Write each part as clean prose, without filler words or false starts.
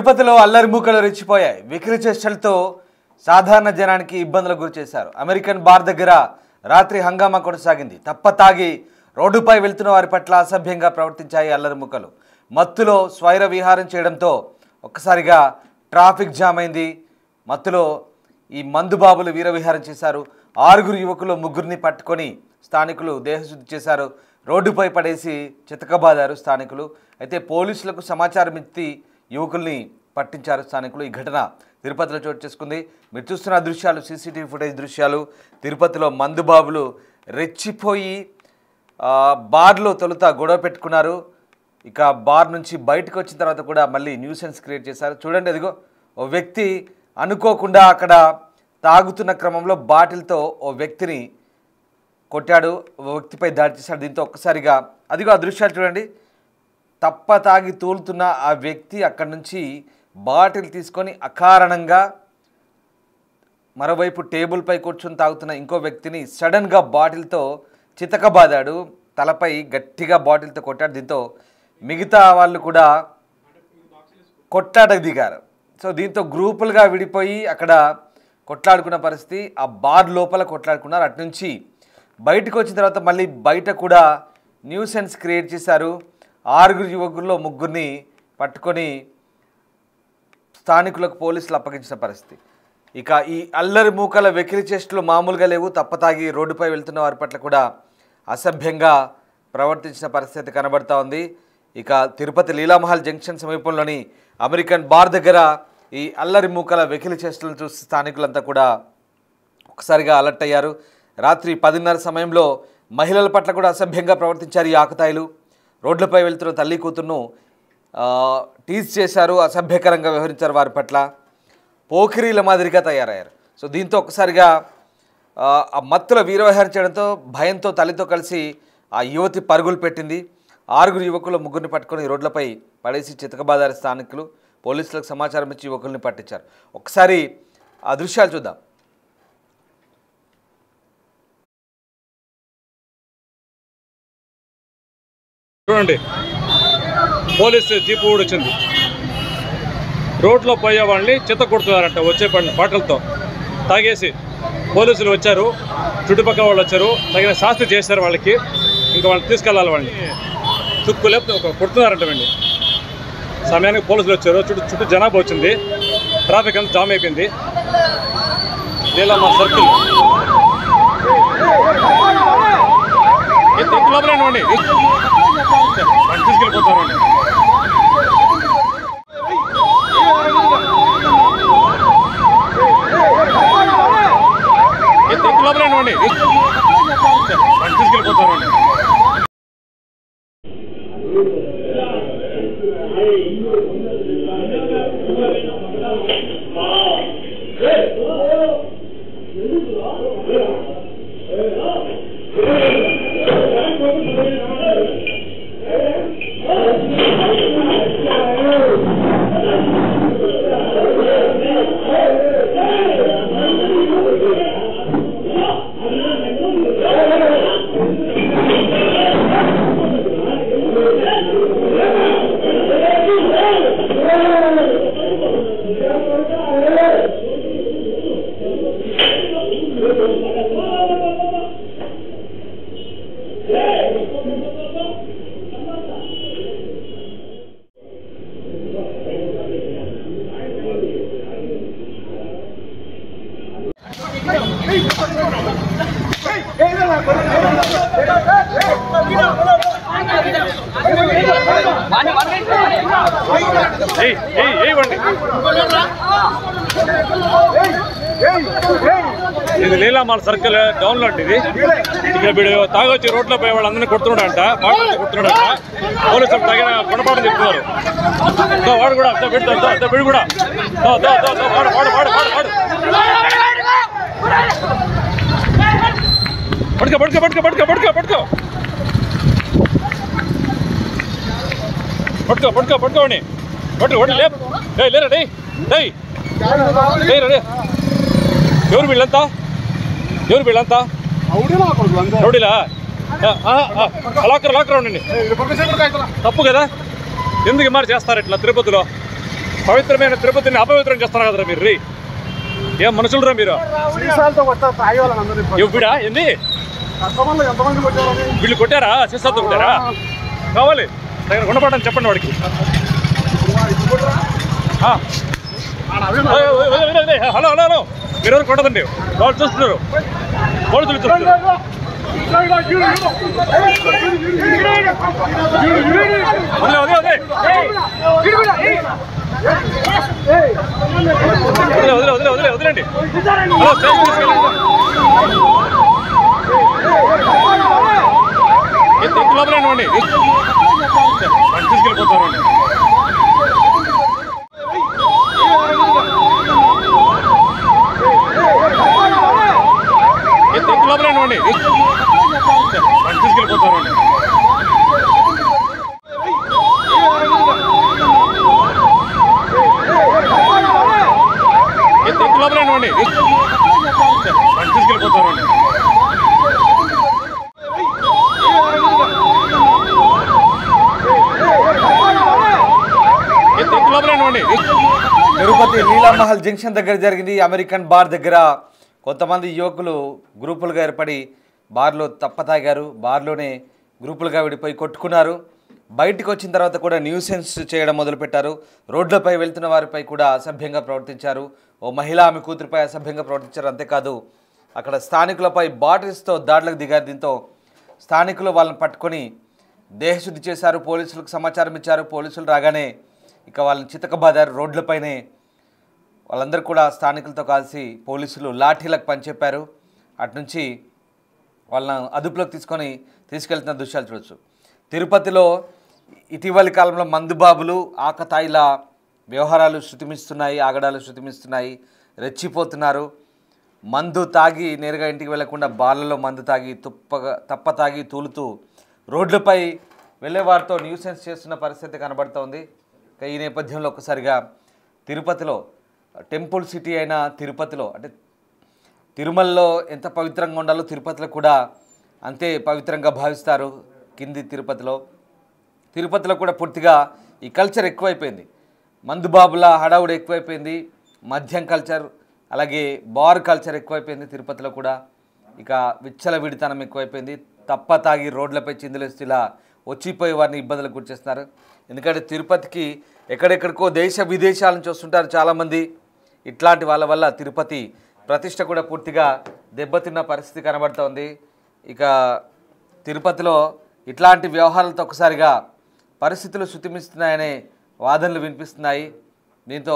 తిరుపతిలో అల్లరి మూకలు రెచ్చిపోయాయి. విక్రీ చేష్టలతో సాధారణ జనానికి ఇబ్బందులకు గురిచేశారు. అమెరికన్ బార్ దగ్గర రాత్రి హంగామా కొనసాగింది. తప్పతాగి రోడ్డుపై వెళ్తున్న వారి పట్ల అసభ్యంగా ప్రవర్తించాయి అల్లరి మూకలు. మత్తులో స్వైర విహారం చేయడంతో ఒక్కసారిగా ట్రాఫిక్ జామ్ అయింది. మత్తులో ఈ మందుబాబులు వీరవిహారం చేశారు. 6 యువకులు 3 పట్టుకొని స్థానికులు దేహశుద్ధి చేశారు. రోడ్డుపై పడేసి చితకబాదారు స్థానికులు. అయితే పోలీసులకు సమాచారం ఇచ్చి యువకుల్ని పట్టించారు స్థానికులు. ఈ ఘటన తిరుపతిలో చోటు చేసుకుంది. మీరు చూస్తున్న దృశ్యాలు సీసీటీవీ ఫుటేజ్ దృశ్యాలు. తిరుపతిలో మందుబాబులు రెచ్చిపోయి బార్లో తొలుత గొడవ పెట్టుకున్నారు. ఇక బార్ నుంచి బయటకు వచ్చిన తర్వాత కూడా మళ్ళీ న్యూసెన్స్ క్రియేట్ చేశారు. చూడండి, అదిగో ఓ వ్యక్తి అనుకోకుండా అక్కడ తాగుతున్న క్రమంలో బాటిల్తో ఓ వ్యక్తిని కొట్టాడు. ఓ వ్యక్తిపై దాడి చేశాడు. దీంతో ఒక్కసారిగా అదిగో ఆ దృశ్యాలు చూడండి. తప్ప తాగి తూలుతున్న ఆ వ్యక్తి అక్కడి నుంచి బాటిల్ తీసుకొని అకారణంగా మరోవైపు టేబుల్పై కూర్చొని తాగుతున్న ఇంకో వ్యక్తిని సడన్గా బాటిల్తో చితకబాదాడు. తలపై గట్టిగా బాటిల్తో కొట్టాడు. దీంతో మిగతా వాళ్ళు కూడా కొట్లాటకు దిగారు. సో దీంతో గ్రూపులుగా విడిపోయి అక్కడ కొట్లాడుకున్న పరిస్థితి. ఆ బార్ లోపల కొట్లాడుకున్నారు. అటు నుంచి బయటకు వచ్చిన తర్వాత మళ్ళీ బయట కూడా న్యూసెన్స్ క్రియేట్ చేశారు. 6 యువకుల్లో 3 పట్టుకొని స్థానికులకు పోలీసులు అప్పగించిన పరిస్థితి. ఇక ఈ అల్లరి మూకల వెకిలి చేష్టలు మామూలుగా లేవు. తప్పతాగి రోడ్డుపై వెళ్తున్న వారి పట్ల కూడా అసభ్యంగా ప్రవర్తించిన పరిస్థితి కనబడతా ఉంది. ఇక తిరుపతి లీలామహల్ జంక్షన్ సమీపంలోని అమెరికన్ బార్ దగ్గర ఈ అల్లరి మూకల వెకిలి చేష్టలను చూసి స్థానికులంతా కూడా ఒకసారిగా అలర్ట్ అయ్యారు. రాత్రి 10:30 సమయంలో మహిళల పట్ల కూడా అసభ్యంగా ప్రవర్తించారు ఈ ఆకతాయిలు. రోడ్లపై వెళ్తున్న తల్లి కూతురును టీజ్ చేశారు. అసభ్యకరంగా వ్యవహరించారు. వారి పట్ల పోకిరీల మాదిరిగా తయారయ్యారు. సో దీంతో ఒక్కసారిగా ఆ మత్తుల వీరవిహారం చేయడంతో భయంతో తల్లితో కలిసి ఆ యువతి పరుగులు పెట్టింది. 6 యువకులు 3 పట్టుకొని రోడ్లపై పడేసి చితకబాదారు స్థానికులు. పోలీసులకు సమాచారం ఇచ్చి యువకుల్ని పట్టించారు. ఒకసారి ఆ దృశ్యాలు చూద్దాం. చూడండి, పోలీసు జీపు కూడా వచ్చింది. రోడ్లో పోయే వాళ్ళని చిత్త కొడుతున్నారంట వచ్చే బాటలతో తాగేసి. పోలీసులు వచ్చారు, చుట్టుపక్కల వాళ్ళు వచ్చారు, తగిన శాస్తి చేశారు వాళ్ళకి. ఇంకా వాళ్ళని తీసుకెళ్ళాలి. వాళ్ళని చుట్టుకోలేపు కొడుతున్నారంట అండి. సమయానికి పోలీసులు వచ్చారు. చుట్టూ జనాభా వచ్చింది. ట్రాఫిక్ అంతా జామ్ అయిపోయింది. లీలామహల్ సర్కిల్ లోపలేనండి తీసుకెళ్ళిపోతారండి. లోపలేనండి తీసుకెళ్ళిపోతారండి. ఇది లీలామహల్ సర్కిల్ డౌన్లో ఇది. ఇక్కడ వీడు తాగొచ్చి రోడ్లో పోయే వాళ్ళందరినీ కొడుతున్నాడంట, బాగా కొడుతున్నాడంట. పోలీసులు తగిన గుణపాఠం చెప్తున్నారు. వాడు కూడా వీడు కూడా పడుకో పడుకో పడుకో పడుకో పడుకో పడుకో పడుకో పడుకో పడుకోండి పడుకో లేపు. లేరా డే లేరా. ఎవరు వీళ్ళంతా రౌడీలా? లాకర్ ఉండండి. తప్పు కదా, ఎందుకు మరి చేస్తారు ఇట్లా తిరుపతిలో? పవిత్రమైన తిరుపతిని అపవిత్రం చేస్తున్నారు కదరా మీరు రీ. ఏం మనుషులరా మీరు? ఇవిడా ఏంది వీళ్ళు కొట్టారా? శిస్తాలతో కొట్టారా? కావాలి దగ్గర ఉండపడని చెప్పండి వాడికి. హలో హలో హలో మీరు ఎవరు కొట్టదండి, వాళ్ళు చూస్తున్నారు, పోలీసులు చూస్తున్నారు. వదిలేండి. హలో స్టేషన్ తీసుకెళ్ళండి. లోపలేండి తీసుకెళ్ళిపోతారు. లోపలేండి తీసుకెళ్ళిపోతారు. లోపలేండి తీసుకెళ్ళిపోతారు. తిరుపతి లీలామహల్ జంక్షన్ దగ్గర జరిగింది. అమెరికన్ బార్ దగ్గర కొంతమంది యువకులు గ్రూపులుగా ఏర్పడి బార్లో తప్పతాగారు. బార్లోనే గ్రూపులుగా విడిపోయి కొట్టుకున్నారు. బయటికి వచ్చిన తర్వాత కూడా న్యూసెన్స్ చేయడం మొదలుపెట్టారు. రోడ్లపై వెళ్తున్న వారిపై కూడా అసభ్యంగా ప్రవర్తించారు. ఓ మహిళ ఆమె కూతురిపై అసభ్యంగా ప్రవర్తించారు. అంతేకాదు అక్కడ స్థానికులపై బాటిల్స్తో దాడులకు దిగారు. దీంతో స్థానికులు వాళ్ళని పట్టుకొని దేహశుద్ధి చేశారు. పోలీసులకు సమాచారం ఇచ్చారు. పోలీసులు రాగానే ఇక వాళ్ళని చితకబాదారు. రోడ్లపైనే వాళ్ళందరూ కూడా స్థానికులతో కలిసి పోలీసులు లాఠీలకు పనిచెప్పారు. అటునుంచి వాళ్ళని అదుపులోకి తీసుకెళ్తున్న దృశ్యాలు చూడొచ్చు. తిరుపతిలో ఇటీవలి కాలంలో మందుబాబులు ఆకతాయిల వ్యవహారాలు శృతిమిస్తున్నాయి, ఆగడాలు శృతిమిస్తున్నాయి, రెచ్చిపోతున్నారు. మందు తాగి నేరుగా ఇంటికి వెళ్లకుండా బార్లలో మందు తాగి తప్ప తాగి తూలుతూ రోడ్లపై వెళ్ళేవారితో న్యూసెన్స్ చేస్తున్న పరిస్థితి కనబడుతోంది. ఈ నేపథ్యంలో ఒక్కసారిగా తిరుపతిలో టెంపుల్ సిటీ అయిన తిరుపతిలో అంటే తిరుమలలో ఎంత పవిత్రంగా ఉండాలో తిరుపతిలో కూడా అంతే పవిత్రంగా భావిస్తారు. కింది తిరుపతిలో కూడా పూర్తిగా ఈ కల్చర్ ఎక్కువైపోయింది. మందుబాబుల హడావుడి ఎక్కువైపోయింది. మద్యం కల్చర్ అలాగే బార్ కల్చర్ ఎక్కువైపోయింది తిరుపతిలో కూడా. ఇక విచ్చలవిడితనం ఎక్కువైపోయింది. తప్ప తాగి రోడ్లపై చిందులేస్తూ ఇలా వచ్చిపోయే వారిని ఇబ్బందులకు గురిచేస్తున్నారు. ఎందుకంటే తిరుపతికి ఎక్కడెక్కడికో దేశ విదేశాల నుంచి వస్తుంటారు చాలామంది. ఇట్లాంటి వాళ్ళ వల్ల తిరుపతి ప్రతిష్ట కూడా పూర్తిగా దెబ్బతిన్న పరిస్థితి కనబడుతోంది. ఇక తిరుపతిలో ఇట్లాంటి వ్యవహారాలతో ఒకసారిగా పరిస్థితులు శృతిమిస్తున్నాయనే వాదనలు వినిపిస్తున్నాయి. దీంతో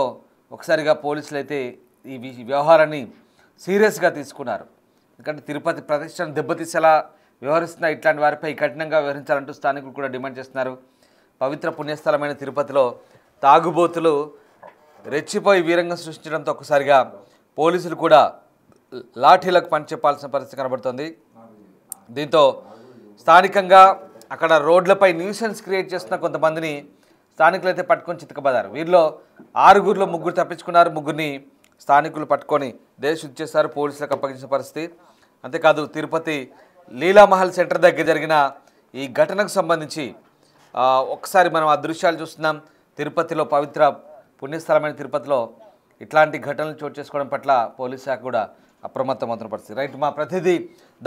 ఒకసారిగా పోలీసులు అయితే ఈ వ్యవహారాన్ని సీరియస్గా తీసుకున్నారు. ఎందుకంటే తిరుపతి ప్రతిష్టను దెబ్బతీసేలా వ్యవహరిస్తున్న ఇట్లాంటి వారిపై కఠినంగా వ్యవహరించాలంటూ స్థానికులు కూడా డిమాండ్ చేస్తున్నారు. పవిత్ర పుణ్యస్థలమైన తిరుపతిలో తాగుబోతులు రెచ్చిపోయి వీరంగం సృష్టించడంతో ఒకసారిగా పోలీసులు కూడా లాఠీలకు పనిచెప్పాల్సిన పరిస్థితి కనబడుతుంది. దీంతో స్థానికంగా అక్కడ రోడ్లపై న్యూసెన్స్ క్రియేట్ చేస్తున్న కొంతమందిని స్థానికులు అయితే పట్టుకొని చితకబడ్డారు. వీరిలో 6గురిలో 3 తప్పించుకున్నారు. 3గురిని స్థానికులు పట్టుకొని దేశశుద్ధి చేశారు, పోలీసులకు అప్పగించిన పరిస్థితి. అంతేకాదు తిరుపతి లీలామహల్ సెంటర్ దగ్గర జరిగిన ఈ ఘటనకు సంబంధించి ఒకసారి మనం ఆ దృశ్యాలు చూస్తున్నాం. తిరుపతిలో పవిత్ర పుణ్యస్థలమైన తిరుపతిలో ఇట్లాంటి ఘటనలు చోటు చేసుకోవడం పట్ల పోలీస్ శాఖ కూడా అప్రమత్తమవుతున్న పరిస్థితి. రైట్, మా ప్రతినిధి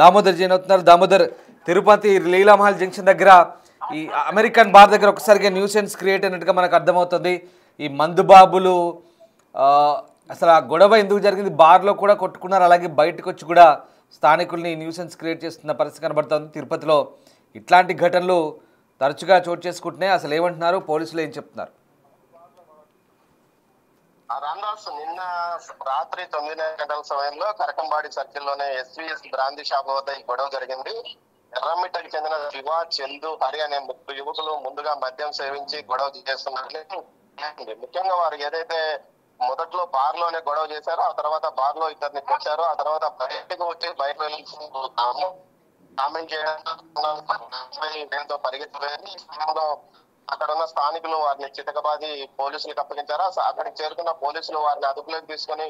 దామోదర్ జైన్ అవుతున్నారు. దామోదర్, తిరుపతి లీలామహల్ జంక్షన్ దగ్గర ఈ అమెరికన్ బార్ దగ్గర ఒకసారిగా న్యూసెన్స్ క్రియేట్ అయినట్టుగా మనకు అర్థమవుతుంది. ఈ మందుబాబులు అసలు ఆ గొడవ ఎందుకు జరిగింది? బార్లో కూడా కొట్టుకున్నారు, అలాగే బయటకు వచ్చి కూడా స్థానికుల్ని న్యూసెన్స్ క్రియేట్ చేస్తున్న పరిస్థితి కనబడుతుంది. తిరుపతిలో ఇట్లాంటి ఘటనలు తరచుగా చోటు చేసుకుంటున్నాయి. అసలు ఏమంటున్నారు పోలీసులు, ఏం చెప్తున్నారు? రామదాస్, నిన్న రాత్రి 9 గంటల సమయంలో కరకంబాడి సర్కిల్లోనే ఎస్వీఎస్ బ్రాందీ షాప్ వద్ద ఈ గొడవ జరిగింది. ఎర్రమిట్టకి చెందిన శివ, చందు, హరి అనే 3 యువకులు ముందుగా మద్యం సేవించి గొడవ చేస్తున్నట్లు. ముఖ్యంగా వారు ఏదైతే మొదట్లో బార్ లోనే గొడవ చేశారో, ఆ తర్వాత బార్ లో ఇద్దరిని తెచ్చారు. ఆ తర్వాత బయటకు వచ్చి బయట కామెంట్ చేయడంతో పరిగెత్తలేదు. ఈ సమయంలో అక్కడ ఉన్న స్థానికులు వారిని చితకబాది పోలీసులకు అప్పగించారు. అక్కడికి చేరుకున్న పోలీసులు వారిని అదుపులోకి తీసుకుని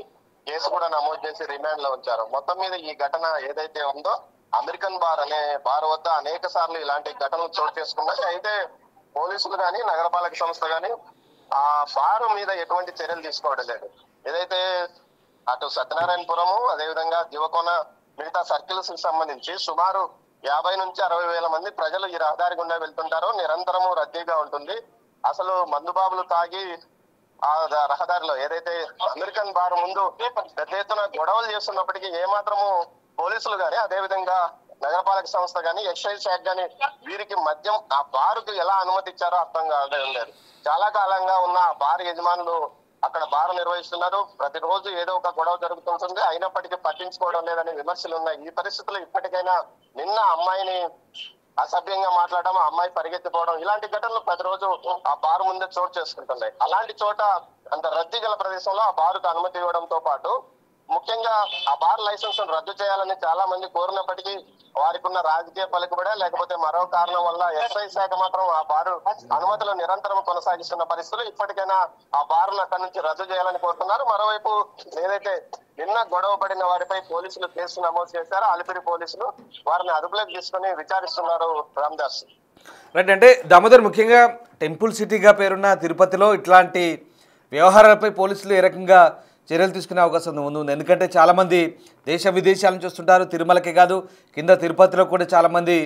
కేసు కూడా నమోదు చేసి రిమాండ్ లో ఉంచారు. మొత్తం మీద ఈ ఘటన ఏదైతే ఉందో అమెరికన్ బార్ అనే బార్ వద్ద అనేక సార్లు ఇలాంటి ఘటనలు చోటు చేసుకున్నాయి. అయితే పోలీసులు కానీ నగరపాలక సంస్థ కానీ ఆ బారు మీద ఎటువంటి చర్యలు తీసుకోవడం లేదు. ఏదైతే అటు సత్యనారాయణపురము అదేవిధంగా దివకోన మిగతా సర్కిల్స్ కి సంబంధించి సుమారు 50 నుంచి 60 వేల మంది ప్రజలు ఈ రహదారి గుండా వెళ్తుంటారు. నిరంతరము రద్దీగా ఉంటుంది. అసలు మందుబాబులు తాగి ఆ రహదారిలో ఏదైతే అమెరికన్ బార్ ముందు పెద్ద ఎత్తున గొడవలు చేస్తున్నప్పటికీ ఏమాత్రము పోలీసులు గాని అదేవిధంగా నగరపాలక సంస్థ గాని ఎక్సైజ్ శాఖ గాని వీరికి మద్యం ఆ బారుకు ఎలా అనుమతి ఇచ్చారో అర్థం కావడం లేదు. చాలా కాలంగా ఉన్న ఆ బార్ యజమానులు అక్కడ బారు నిర్వహిస్తున్నారు. ప్రతిరోజు ఏదో ఒక గొడవ జరుగుతుంటుంది, అయినప్పటికీ పట్టించుకోవడం లేదని విమర్శలు ఉన్నాయి. ఈ పరిస్థితుల్లో ఇప్పటికైనా నిన్న అమ్మాయిని అసభ్యంగా మాట్లాడడం, ఆ అమ్మాయి పరిగెత్తిపోవడం ఇలాంటి ఘటనలు ప్రతిరోజు ఆ బారు ముందే చోటు చేసుకుంటున్నాయి. అలాంటి చోట అంత రద్దీ గల ప్రదేశంలో ఆ బారుకు అనుమతి ఇవ్వడంతో పాటు ముఖ్యంగా ఆ బార్ లైసెన్స్ రద్దు చేయాలని చాలా మంది కోరినప్పటికీ వారికి ఉన్న రాజకీయ పలుకుబడే లేకపోతే మరో కారణం వల్ల ఎక్సైజ్ శాఖ మాత్రం ఆ బారు అనుమతులు నిరంతరం కొనసాగిస్తున్న పరిస్థితులు ఇప్పటికైనా ఆ బారును అక్కడి నుంచి రద్దు చేయాలని కోరుతున్నారు. మరోవైపు ఏదైతే నిన్న గొడవ పడిన వారిపై పోలీసులు కేసు నమోదు చేశారు. అలిపిరి పోలీసులు వారిని అదుపులోకి తీసుకుని విచారిస్తున్నారు. రామదాస్ రైట్. అంటే దామోదర్, ముఖ్యంగా టెంపుల్ సిటీగా పేరున్న తిరుపతిలో ఇట్లాంటి వ్యవహారాలపై పోలీసులు ఏ రకంగా చర్యలు తీసుకునే అవకాశం ఉంది? ఎందుకంటే చాలామంది దేశ విదేశాల నుంచి వస్తుంటారు. తిరుమలకే కాదు, కింద తిరుపతిలో కూడా చాలామంది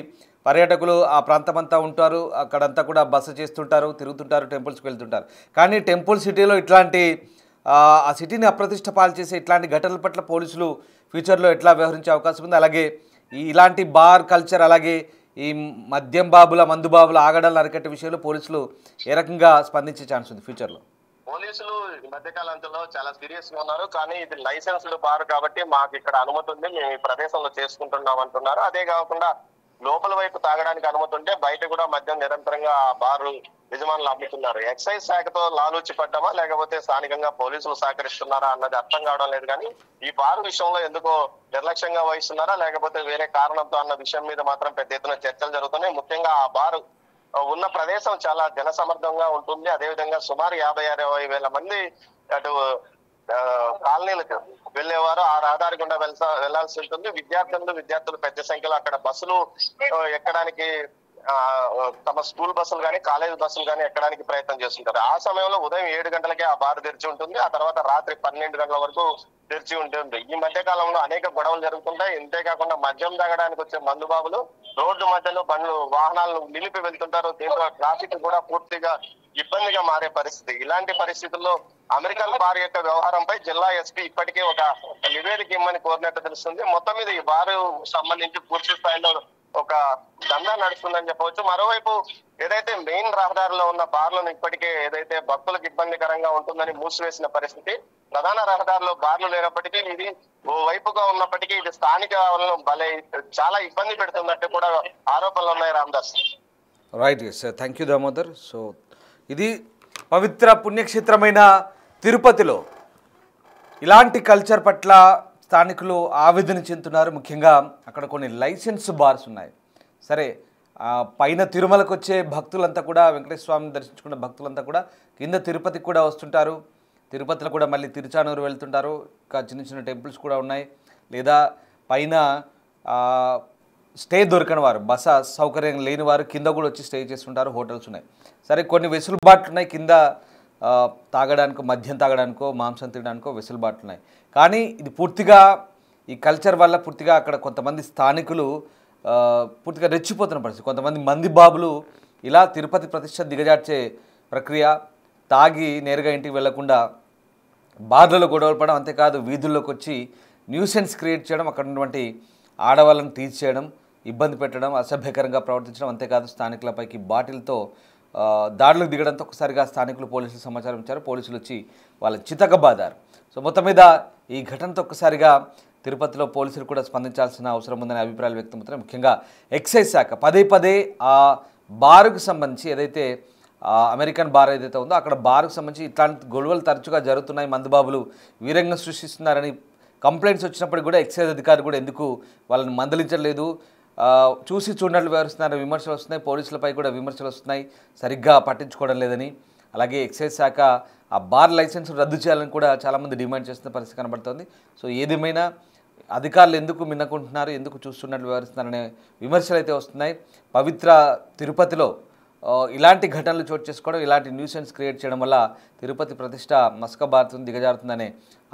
పర్యాటకులు ఆ ప్రాంతం అంతా ఉంటారు. అక్కడంతా కూడా బస చేస్తుంటారు, తిరుగుతుంటారు, టెంపుల్స్కి వెళ్తుంటారు. కానీ టెంపుల్ సిటీలో ఇట్లాంటి ఆ సిటీని అప్రతిష్ట పాలు చేసే ఇట్లాంటి ఘటనల పట్ల పోలీసులు ఫ్యూచర్లో ఎట్లా వ్యవహరించే అవకాశం ఉంది? అలాగే ఇలాంటి బార్ కల్చర్, అలాగే ఈ మద్యం బాబుల మందు బాబుల ఆగడాలు అరికట్టే విషయంలో పోలీసులు ఏ రకంగా స్పందించే ఛాన్స్ ఉంది ఫ్యూచర్లో? పోలీసులు ఈ మధ్య కాలంలో చాలా సీరియస్ గా ఉన్నారు. కానీ ఇది లైసెన్స్డ్ బార్ కాబట్టి మాకు ఇక్కడ అనుమతి ఉంది, మేము ఈ ప్రదేశంలో చేసుకుంటున్నాం అంటున్నారు. అదే కాకుండా లోపల వైపు తాగడానికి అనుమతి ఉంటే బయట కూడా మద్యం నిరంతరంగా బారు యజమానులు అమ్ముతున్నారు. ఎక్సైజ్ శాఖతో లాలూచి పడ్డామా లేకపోతే స్థానికంగా పోలీసులు సహకరిస్తున్నారా అన్నది అర్థం కావడం లేదు. కానీ ఈ బారు విషయంలో ఎందుకో నిర్లక్ష్యంగా వహిస్తున్నారా లేకపోతే వేరే కారణంతో అన్న విషయం మీద మాత్రం పెద్ద ఎత్తున చర్చలు జరుగుతున్నాయి. ముఖ్యంగా ఆ బారు ఉన్న ప్రదేశం చాలా జనసమర్థంగా ఉంటుంది. అదేవిధంగా సుమారు 50-60 వేల మంది అటు కాలనీలకు వెళ్లేవారు ఆ రహదారి గుండా వెళ్లాల్సి ఉంటుంది. విద్యార్థులు పెద్ద సంఖ్యలో అక్కడ బస్సులు ఎక్కడానికి తమ స్కూల్ బస్సులు కానీ కాలేజ్ బస్సులు కానీ ఎక్కడానికి ప్రయత్నం చేస్తుంటారు. ఆ సమయంలో ఉదయం 7 గంటలకే ఆ బార్ తెరిచి ఉంటుంది. ఆ తర్వాత రాత్రి 12 గంటల వరకు తెరిచి ఉంటుంది. ఈ మధ్య కాలంలో అనేక గొడవలు జరుగుతుంటాయి. ఇంతేకాకుండా మద్యం తాగడానికి వచ్చే మందు బాబులు రోడ్డు మధ్యలో వాహనాలను నిలిపి వెళ్తుంటారు. దీంతో ట్రాఫిక్ కూడా పూర్తిగా ఇబ్బందిగా మారే పరిస్థితి. ఇలాంటి పరిస్థితుల్లో అమెరికన్ బార్ యొక్క వ్యవహారంపై జిల్లా ఎస్పీ ఇప్పటికే ఒక నివేదిక ఇమ్మని కోరినట్టు తెలుస్తుంది. మొత్తం మీద ఈ బారు సంబంధించి పూర్తి స్థాయిలో ఒక దందా నడుస్తుందని చెప్పవచ్చు. మరోవైపు ఏదైతే మెయిన్ రహదారిలో ఉన్న బార్లను ఇప్పటికే ఏదైతే భక్తులకు ఇబ్బందికరంగా ఉంటుందని మూసివేసిన పరిస్థితి. ప్రధాన రహదారిలో బార్లు లేనప్పటికీ ఇది ఓ వైపుగా ఉన్నప్పటికీ ఇది స్థానిక భలే చాలా ఇబ్బంది పెడుతున్నట్టు కూడా ఆరోపణలు ఉన్నాయి. Ramdas right, sir, thank you Damodar. So ఇది పవిత్ర పుణ్యక్షేత్రమైన తిరుపతిలో ఇలాంటి కల్చర్ పట్ల స్థానికులు ఆవేదన చెందుతున్నారు. ముఖ్యంగా అక్కడ కొన్ని లైసెన్స్ బార్స్ ఉన్నాయి. సరే, పైన తిరుమలకు వచ్చే భక్తులంతా కూడా, వెంకటేశ్వర స్వామిని దర్శించుకున్న భక్తులంతా కూడా కింద తిరుపతికి కూడా వస్తుంటారు. తిరుపతిలో కూడా మళ్ళీ తిరుచానూరు వెళ్తుంటారు. ఇంకా చిన్న చిన్న టెంపుల్స్ కూడా ఉన్నాయి. లేదా పైన స్టే దొరకని వారు, బస సౌకర్యం లేని వారు కింద కూడా వచ్చి స్టే చేస్తుంటారు. హోటల్స్ ఉన్నాయి. సరే, కొన్ని వెసులుబాట్లు ఉన్నాయి. కింద తాగడానికో, మద్యం తాగడానికో, మాంసం తినడానికో వెసులుబాట్లు ఉన్నాయి. కానీ ఇది పూర్తిగా ఈ కల్చర్ వల్ల పూర్తిగా అక్కడ కొంతమంది స్థానికులు పూర్తిగా రెచ్చిపోతున్న పరిస్థితి. కొంతమంది మంది బాబులు ఇలా తిరుపతి ప్రతిష్ట దిగజార్చే ప్రక్రియ, తాగి నేరుగా ఇంటికి వెళ్లకుండా బార్లలో గొడవలు పడడం, అంతేకాదు వీధుల్లోకి వచ్చి న్యూసెన్స్ క్రియేట్ చేయడం, అక్కడ ఉన్నటువంటి ఆడవాళ్ళని టీచ్ చేయడం, ఇబ్బంది పెట్టడం, అసభ్యకరంగా ప్రవర్తించడం, అంతేకాదు స్థానికులపైకి బాటిల్తో దాడులకు దిగడంతో ఒకసారిగా స్థానికులు పోలీసులు సమాచారం ఇచ్చారు. పోలీసులు వచ్చి వాళ్ళ చితకబాదారు. సో మొత్తం మీద ఈ ఘటనతో ఒక్కసారిగా తిరుపతిలో పోలీసులు కూడా స్పందించాల్సిన అవసరం ఉందనే అభిప్రాయాలు వ్యక్తమవుతున్నాయి. ముఖ్యంగా ఎక్సైజ్ శాఖ పదే ఆ బారుకు సంబంధించి ఏదైతే అమెరికన్ బార్ ఏదైతే ఉందో అక్కడ బారుకు సంబంధించి ఇట్లాంటి గొడవలు తరచుగా జరుగుతున్నాయి, మందుబాబులు వీరంగా సృష్టిస్తున్నారని కంప్లైంట్స్ వచ్చినప్పటికీ కూడా ఎక్సైజ్ అధికారులు కూడా ఎందుకు వాళ్ళని మందలించలేదు, చూసి చూడనట్లు వ్యవహరిస్తున్నారని విమర్శలు వస్తున్నాయి. పోలీసులపై కూడా విమర్శలు వస్తున్నాయి, సరిగ్గా పట్టించుకోవడం లేదని. అలాగే ఎక్సైజ్ శాఖ ఆ బార్ లైసెన్స్ రద్దు చేయాలని కూడా చాలామంది డిమాండ్ చేస్తున్న పరిస్థితి కనబడుతోంది. సో ఏదేమైనా అధికారులు ఎందుకు మిన్నకుంటున్నారు, ఎందుకు చూస్తున్నట్లు వ్యవహరిస్తున్నారనే విమర్శలు అయితే వస్తున్నాయి. పవిత్ర తిరుపతిలో ఇలాంటి ఘటనలు చోటు చేసుకోవడం, ఇలాంటి న్యూసెన్స్ క్రియేట్ చేయడం వల్ల తిరుపతి ప్రతిష్ట మసకబారుతుంది, దిగజారుతుందనే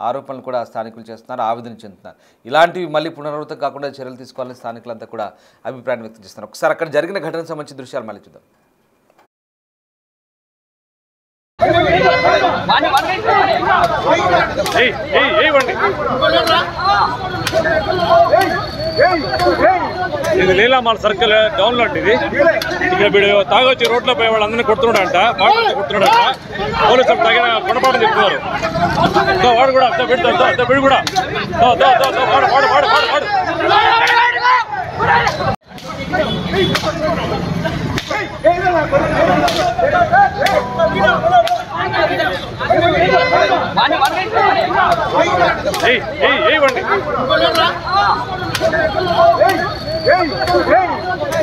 ఆరోపణలు కూడా స్థానికులు చేస్తున్నారు, ఆవేదన చెందుతున్నారు. ఇలాంటివి మళ్ళీ పునరావృతం కాకుండా చర్యలు తీసుకోవాలని స్థానికులంతా కూడా అభిప్రాయం వ్యక్తం చేస్తున్నారు. ఒకసారి అక్కడ జరిగిన ఘటనకు సంబంధించిన దృశ్యాలు మళ్ళీ చూద్దాం. ఇది లీలామాల్ సర్కిల్ డౌన్లో ఇది. ఇక్కడ వీడు తాగొచ్చి రోడ్లో పోయే వాళ్ళందరినీ కొడుతున్నాడంట, బాటలతో కొడుతున్నాడంట. పోలీసులు తగిన గుణపాఠం చెప్తున్నారు. వాడు కూడా వీడు కూడా వాడు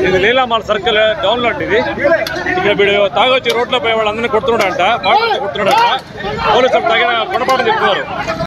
ఇది లీలామాల్ సర్కిల్ డౌన్లో ఇది. ఇక్కడ వీడు తాగొచ్చి రోడ్లో పోయే వాళ్ళందరినీ కొడుతున్నాడంట, బాటలతో కొడుతున్నాడంట. పోలీసులు తగిన గుణపాఠం చెప్తున్నారు.